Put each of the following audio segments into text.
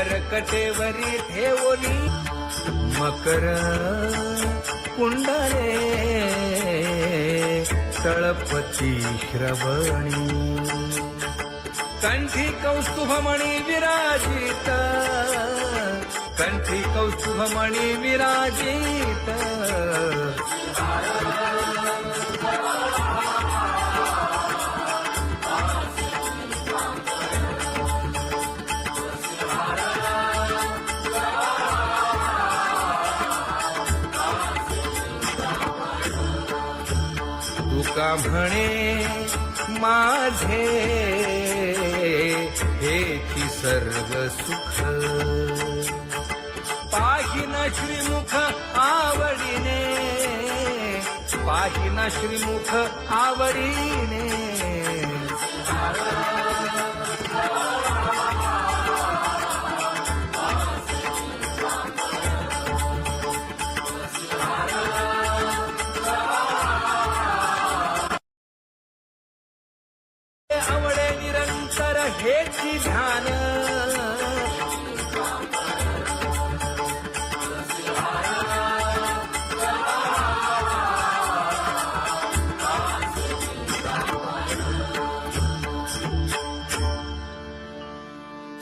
मरकटेवरी ठेवली मकर कुंडले तळपती श्रवणी कंठी कौस्तुभमणी विराजित कंठी कौस्तुभमणी विराजित तुका म्हणे माझे हेची सर्व सुख पाहिना श्रीमुख आवडीने पाहिना श्रीमुख आवडीने आवडे निरंतर हेची ध्यान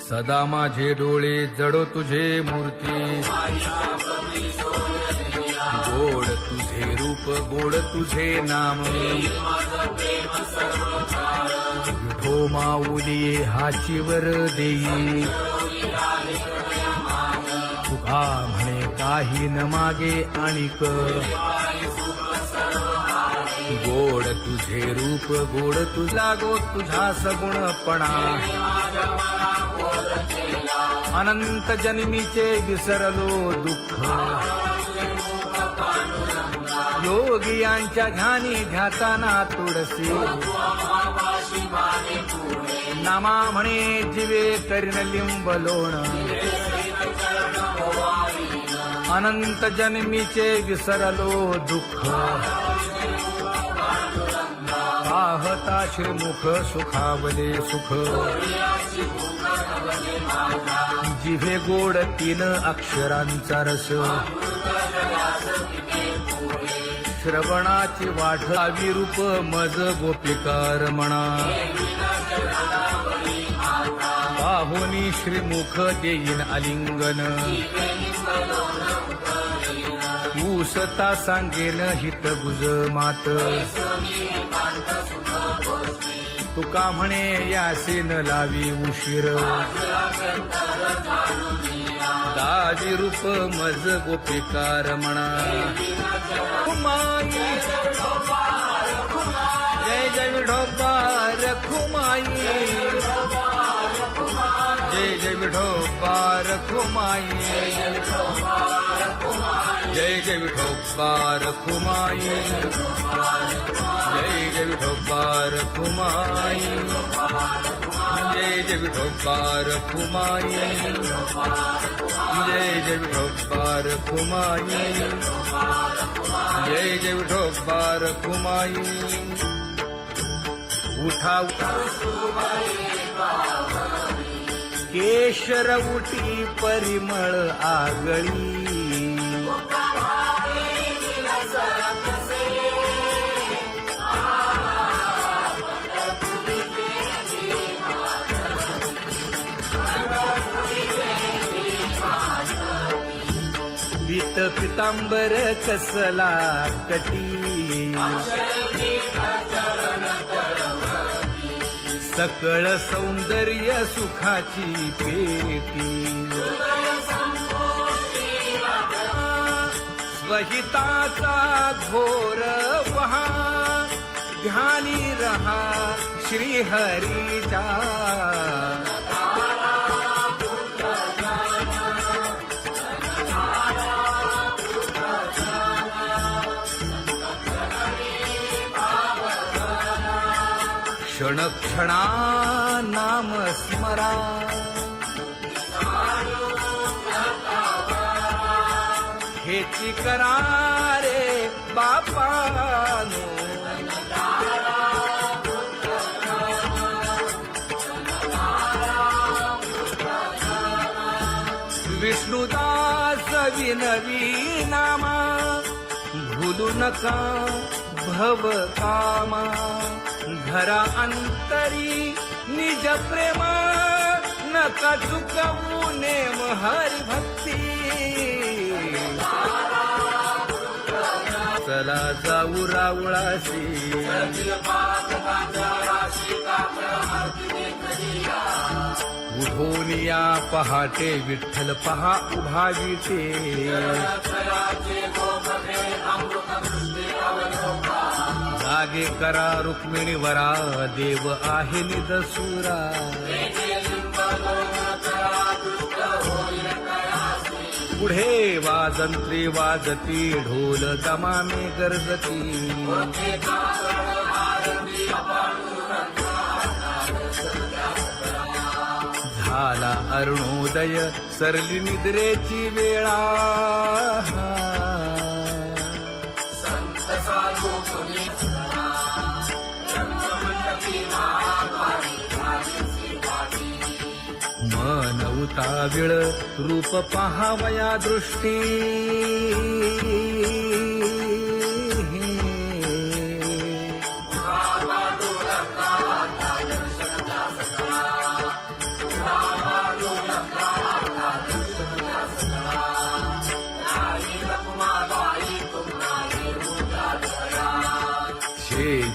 सदा माझे डोळे जडो तुझे मूर्ती गोड तुझे रूप गोड तुझे नाम विठो माऊली हाचीवर देई तुका म्हणे काही न मागे आणिक गोड तुझे रूप गोड तुझा गो तुझा सगुणपणा अनंत जन्मीचे विसरलो दुःख योगियांच्या ध्यानी ध्याताना तुळसी नामा म्हणे जीवे करीन लिंबलोण अनंत जन्मीचे विसरलो दुःख पाहता श्रीमुख सुखावले सुख जिभे गोड 3 अक्षरांचा रस श्रवणाची वाढावी रूप मज गोपिकार म्हणा पाहुनी श्रीमुख देईन आलिंगन ऊसता सांगेन हित गुज मात तुका म्हणे यासीन लावी उशीर दावी रूप मज गोपिकार म्हणा खुमाई जय जय विठोबा रखुमाई जय जय विठोबा रखुमाई जय जय विठोबा रखुमाई जय जय विठोबा रखुमाई जय जय विठोबा रखुमाई जय जय विठोबा रखुमाई जय जय विठोबा रखुमाई उठा केशर उठी परिमळ आगळी पीत पितांबर कसला कटी सकळ सौंदर्य सुखाची पेटी स्वहिताचा घोर वहा ध्यानी रहा श्रीहरीचा क्षण क्षणा नाम स्मरा हेची करा रे बापानो नवी नामा भूलू नका भव कामा धरा अंतरी निज प्रेमा नका चुकवू नेम हरी भक्ती चला जाऊ रावळाशी उठून या पहाटे विठ्ठल पहा उभा विटे जागे करा रुक्मिणीवरा देव आहे निदसुरा पुढे वाजंत्री वाजती ढोल दमामे गरजती झाला अरुणोदय सरली निद्रेची वेळा मन उताविळ रूप पहावया दृष्टी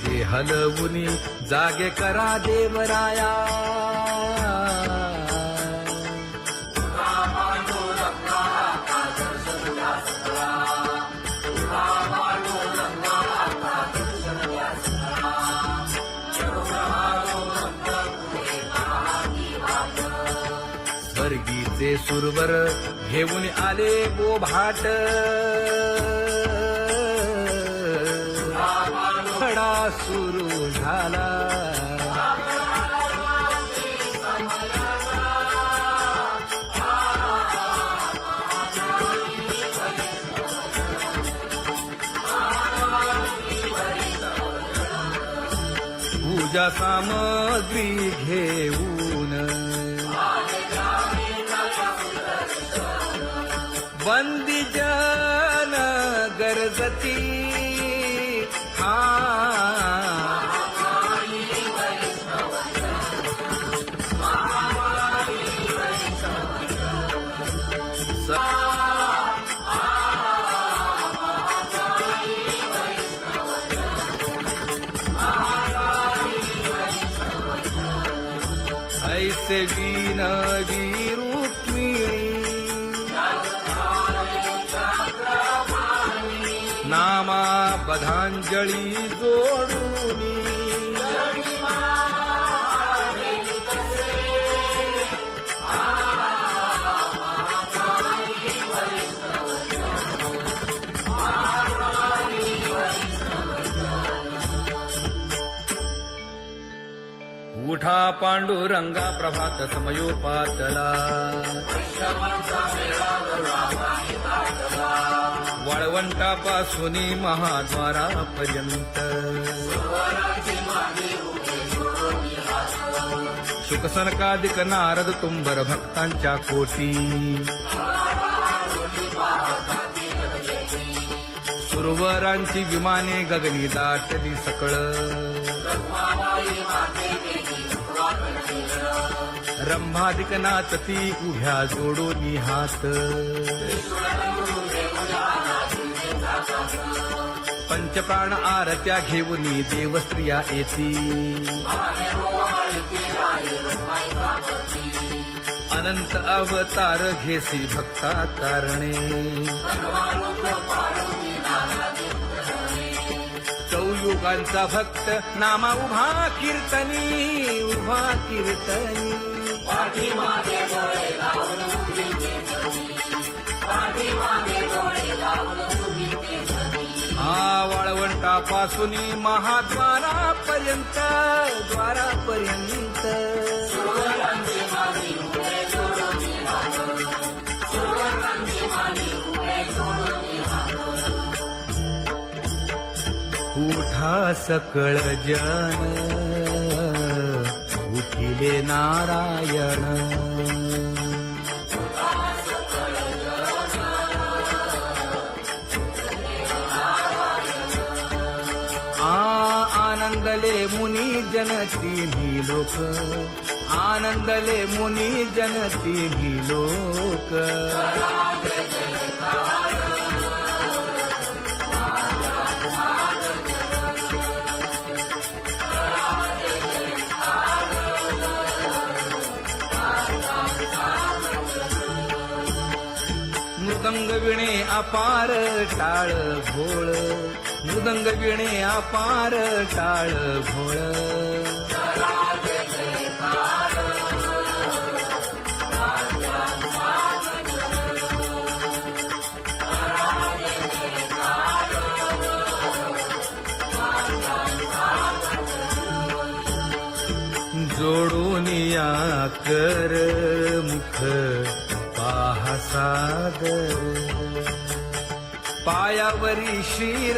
जे हलवुनी जागे करा देवराया स्वर्गीचे सुरवर घेऊन आले गोभाट खडा सुरू झाला पूजा सामग्री घेऊन बंदी जन गरजती ऐसे विनवी रुक्मिणी नामा बधांजळी जोडूनी उठा पांडुरंगा प्रभात समयोपातला वाळवंटापासून महाद्वारापर्यंत शुकसनकादिक नारद तुंबर भक्तांच्या कोटी सुरवरांची विमाने गगनी दाटली सकळ रंभादिक नाचती उभ्या जोडोनी हात पंचप्राण आरत्या घेऊनी देवस्त्रिया येती अनंत अवतार घेसी भक्ता तारणे चौयुगांचा भक्त नामा उभा कीर्तनी उभा कीर्तनी हा वाळवंटापासून महाद्वारापर्यंत द्वारापर्यंत उठा सकळ जन उठिले नारायण आनंदले मुनी जन तिन्ही लोक, आनंदले मुनी जन तिन्ही लोक. मृदंग विणे अपार टाळ भोळ, मृदंग विणे अपार टाळ भोळ. जोडून या कर मुख पाहा सादर, पायावरी शिर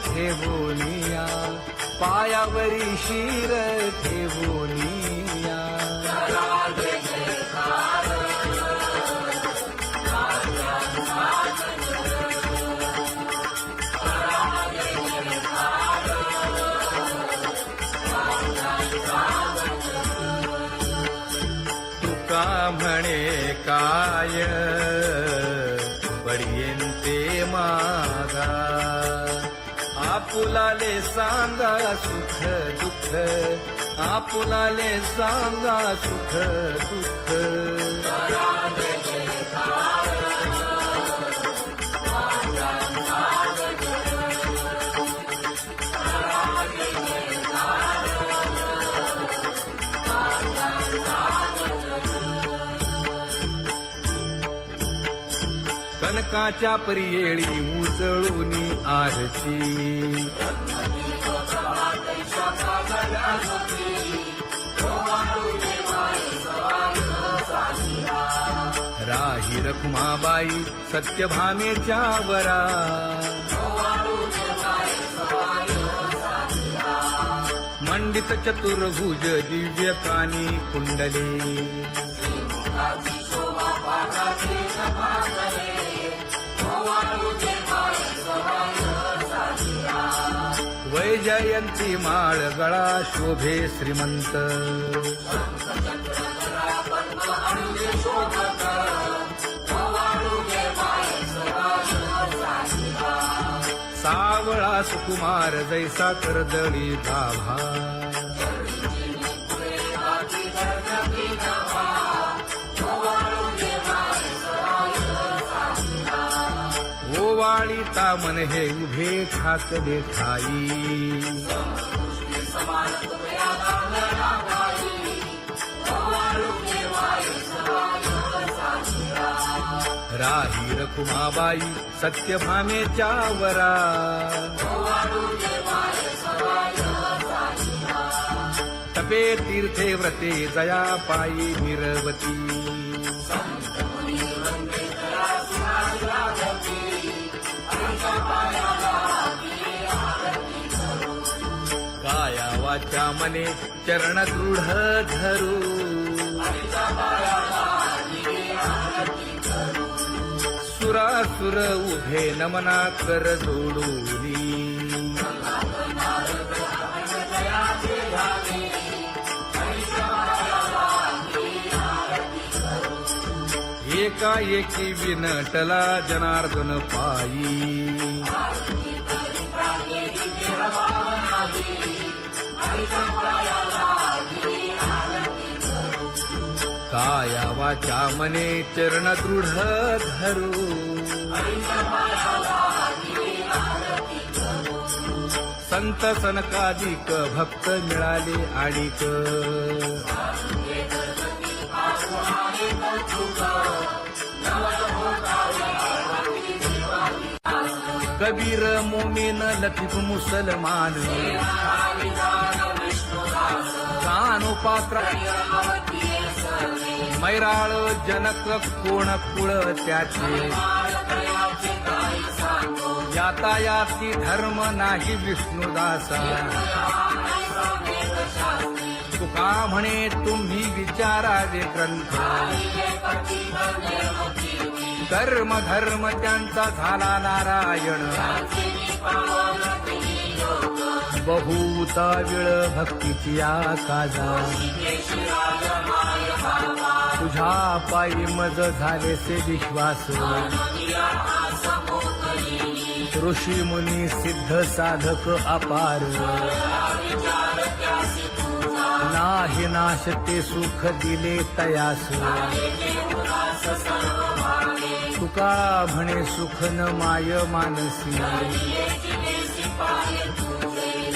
ठेवोनिया, पायावरी शिर ठेवोनिया. तुका म्हणे काय बडियेंते मागा, आपुलाले सांगा सुख दुःख, आपुलाले सांगा सुख दुःख. कनकाच्या परियेळी उजळूनी आरती, राही रखुमाबाई सत्यभामेच्या वरा, मंडित चतुर्भुज दिव्य कानी कुंडले, वैजयंती माळ गळा शोभे श्रीमंत, सावळा सुकुमार जैसा कर्दळी गाभा, ओवाळीता मन हे उभे ठाकले ठाई, राही रखुमाबाई सत्यभामेच्या वरा, तपे तीर्थे व्रते जया पायी निरवती, काया वाचा मने चरण दृढ धरू, सुरासुर उभे नमना कर जोडूनी, एकाएकी विनटला जनार्दन पायी, काया वाचा मने चरण दृढ धरू, संत सनकादिक भक्त मिळाले आणिक, कबीर मोमीन लतीफ मुसलमान, कानोपात्र मैराळ जनक कोण कुळ त्याचे, यातायाती धर्म नाही विष्णुदासा, तुका म्हणे तुम्ही विचारावे ग्रंथ, कर्म धर्म त्यांचा झाला नारायण, बहुता वेळ भक्तीची काजा तुझ्या पायी मज झालेसे विश्वास ऋषी मुनी सिद्ध साधक अपार नाही नाश ते सुख दिले तयास तुका म्हणे सुख न माय मानसी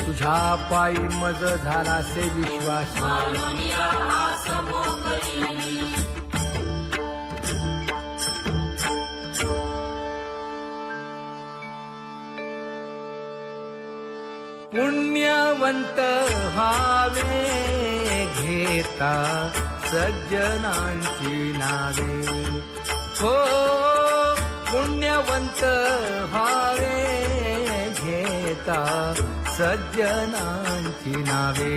तुझ्या पायी मज झालासे विश्वास पुण्यवंत व्हावे घेता सज्जनांची नावे हो पुण्यवंत व्हावे घेता सज्जनांची नावे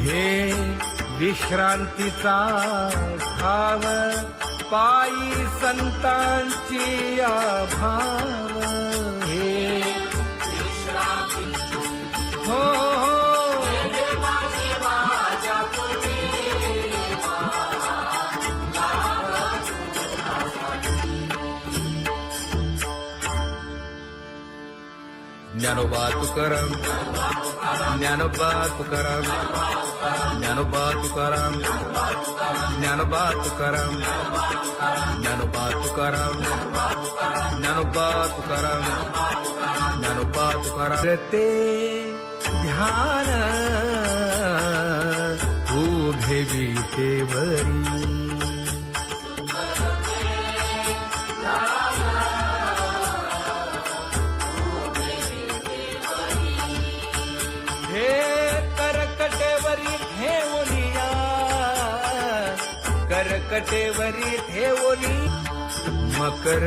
हे विश्रांतीचा ठाव पायी संतांची भाव हे हो ज्ञानोबा तुकाराम ज्ञानोबा तुकाराम ज्ञानोबा तुकाराम ज्ञानोबा तुकाराम ज्ञानोबा तुकाराम ज्ञानोबा तुकाराम ज्ञानोबा तुकाराम ते ध्यान उभे विटेवरी करकटेवरी ठेवली मकर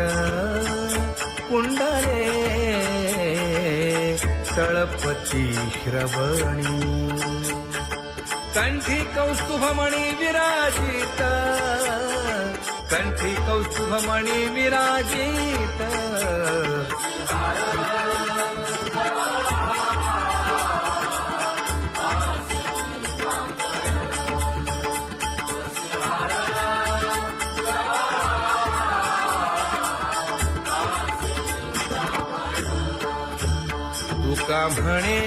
कुंडले तळपती श्रवणी कंठी कौस्तुभमणी विराजित कंठी कौस्तुभमणी विराजित तुका म्हणे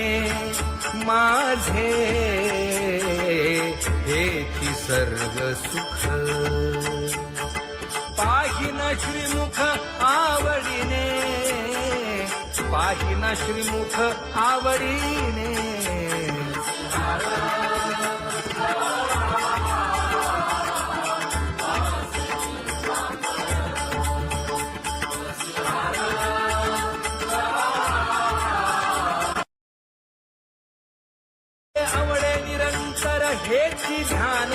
माझे हेची सर्व सुख पाहिना श्रीमुख आवडीने पाहिना श्रीमुख आवडीने आवडे निरंतर हेची ध्यान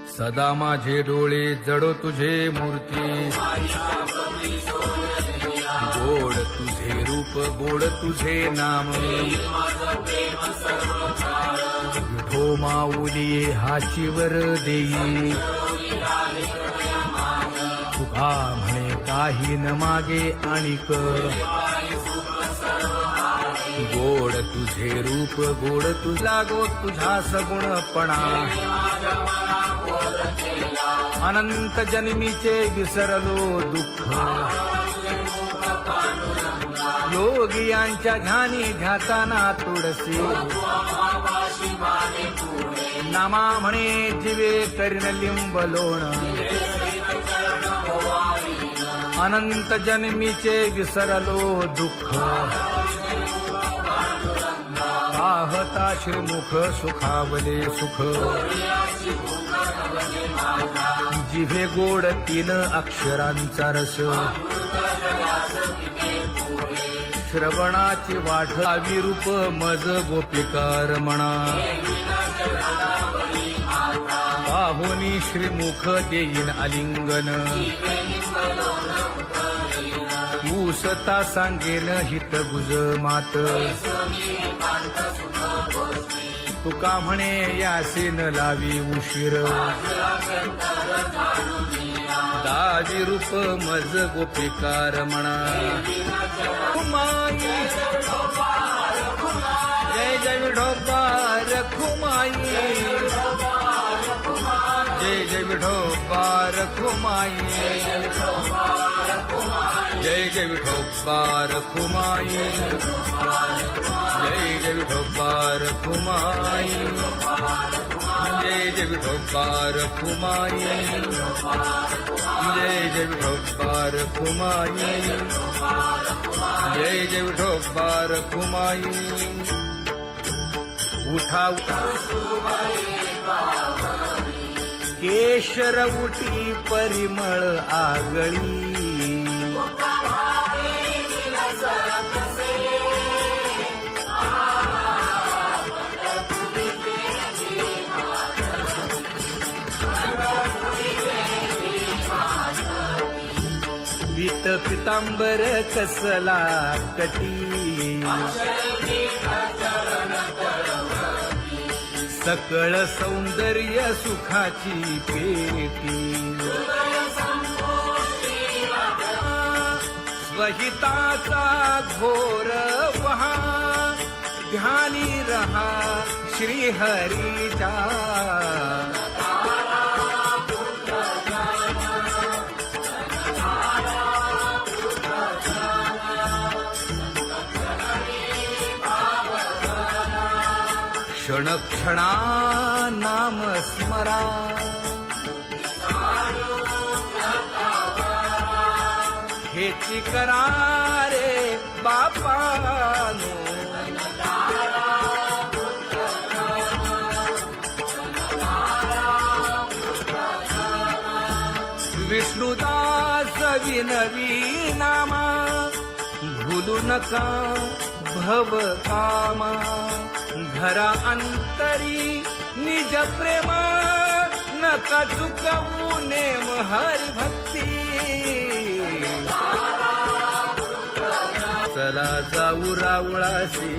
सदा माझे डोळे जडो तुझे मूर्ती गोड तुझे रूप गोड तुझे नाम विठो माऊली हाचीवर देई तुका म्हणे काही न मागे आणिक गोड तुझे रूप गोड तुझा गो तुझा सगुणपणा अनंत जन्मीचे विसरलो दुःख योगियांच्या ध्यानी ध्याताना तुळसी नामा म्हणे जीवे करीन लिंबलोण अनंत जन्मीचे विसरलो दुःख पाहता श्रीमुख सुखावले सुख जिभे गोड तीन अक्षरांचा रस श्रवणाची वाट विरूप मज गोपिकार म्हणा पाहुनी श्रीमुख देईन आलिंगन उसता सांगेन हित गुज मात तुका म्हणे यासीन लावी उशीर दावी रूप मज गोपिकार म्हणा खुमाई जय जय विठोबार खुमाई जय जय विठोबार खुमाई जय जय विठोबार खुमाई जय जय विठोबार खुमाई जय जय विठोबार खुमाई जय जय विठोबार खुमाई जय जय विठोबार खुमाई उठा केशर उठी परिमळ आगळी पीत पितांबर कसला कटी सकळ सौंदर्य सुखाची पेटी स्वहिताचा घोर वहा ध्यानी रहा श्रीहरीचा क्षणक्षणा नाम स्मरा हेची करा रे बापानो विष्णुदास विनवी नामा भूलू नका भव कामा घरा अंतरी निज प्रेम नका चुकवू नेम हरी भक्ती चला जाऊ रावळाशी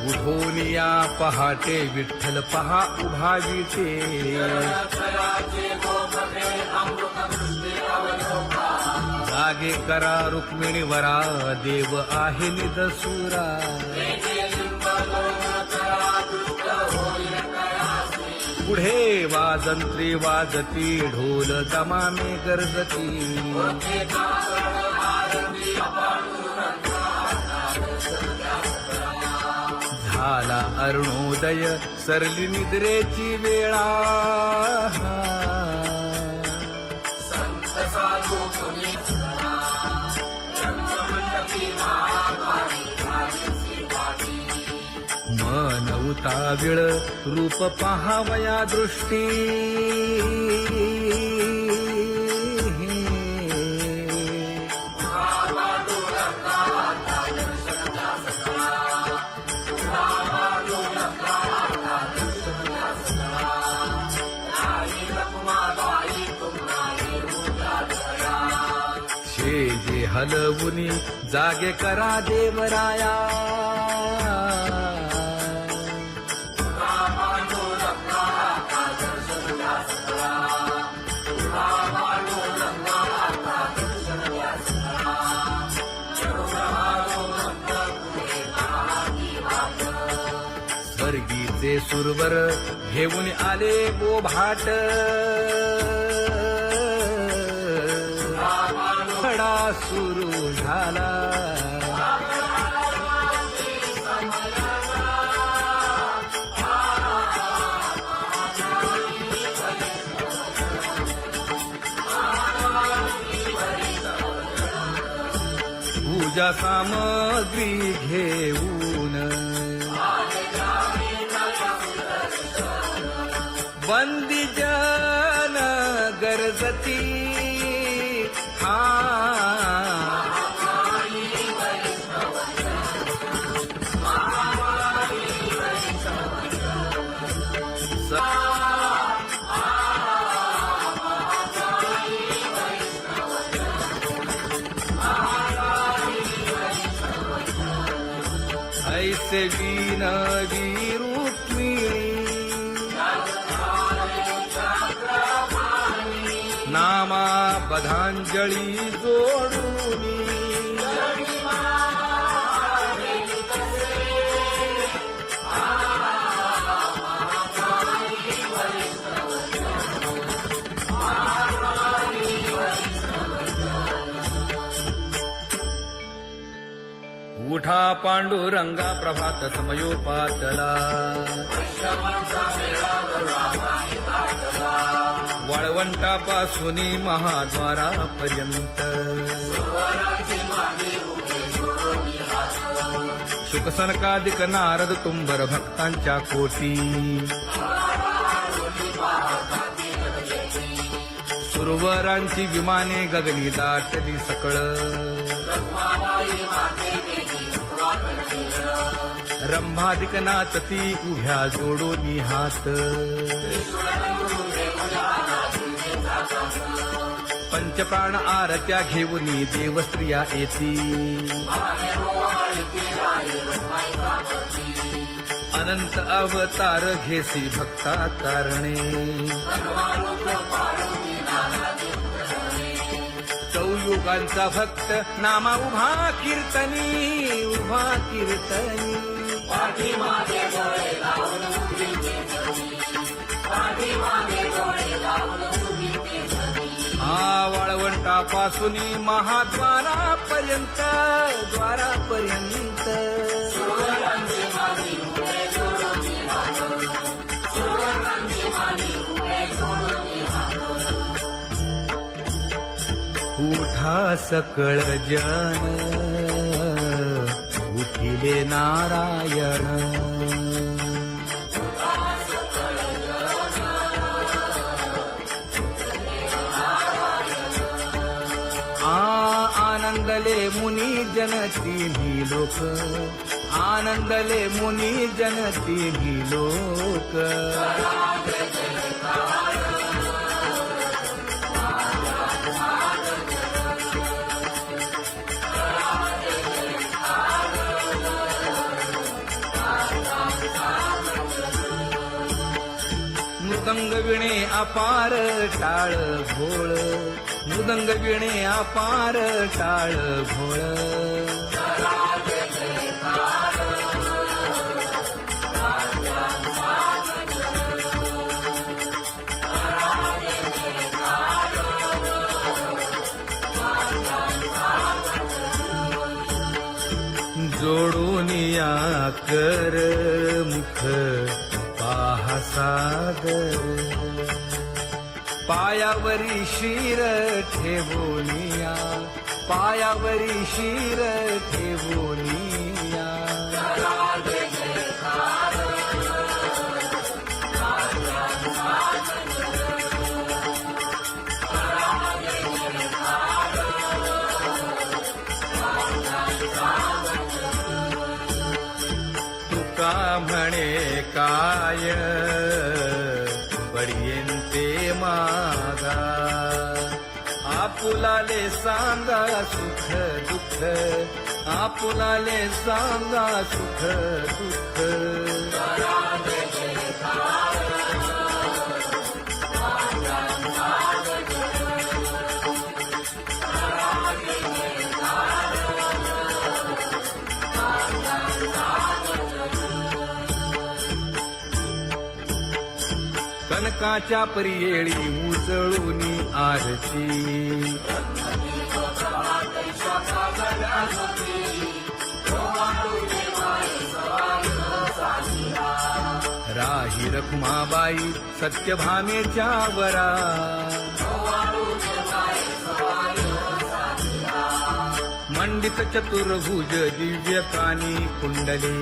उठून या पहाटे विठ्ठल पहा उभा विटे जागे करा रुक्मिणी वरा देव आहे निदसुरा पुढे वाजंत्री वाजती ढोल दमामे गरजती झाला अरुणोदय सरली निद्रेची वेळा मन उताविळ रूप पहावया दृष्टी जे हलवुनी जागे करा देवराया स्वर्गीचे सुरवर घेऊन आले गोभाट खडा सुरू झाला पूजा सामग्री घेऊन बंदी जन गरजती जैसे विनवी रुक्मिणी नामा बधांजळी जोडूनी उठा पांडुरंगा प्रभात समयोपातला वाळवंटापासून महाद्वारापर्यंत शुकसनकादिक नारद तुंबर भक्तांच्या कोटी सुरवरांची विमाने गगनी दाटली सकळ रंभादिक नाचती उभ्या जोडोनी हात पंचप्राण आरत्या घेऊनी देवस्त्रिया येती अनंत अवतार घेसी भक्ता कारणे चौयुगांचा भक्त नामा उभा कीर्तनी उभा कीर्तनी पाठीमागे डोळे लावून उभीचे धनी, पाठीमागे डोळे लावून उभीचे धनी. वाळवंटापासून महाद्वारापर्यंत द्वारापर्यंत सुरवरांची मानी उभे जोडून हात, सुरवरांची मानी उभे जोडून हात. उठा सकळ जन उठिले नारायण आनंदले मुनी जन तिन्ही लोक आनंदले मुनी जन तिन्ही लोक मृदंग विणे अपार टाळ भोळ मृदंग विणे अपार टाळ भोळ जोडूनिया कर मुख पाहा सादर पायावरी शिर ठेवोनिया पायावरी शिर ठेवोनिया तुका म्हणे काय बडियेंते मागा आपुलाले सांगा सुख दुःख आपुलाले सांगा सुख दुःख कनकाच्या परियेळी उजळूनी आरती राही रखुमाबाई सत्यभामेच्या वरा मंडित चतुर्भुज दिव्य कानी कुंडले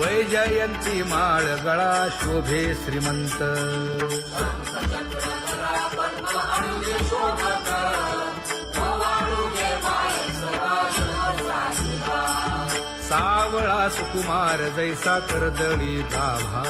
वैजयंती माळ गळा शोभे श्रीमंत सावळा सुकुमार जैसा कर्दळी गाभा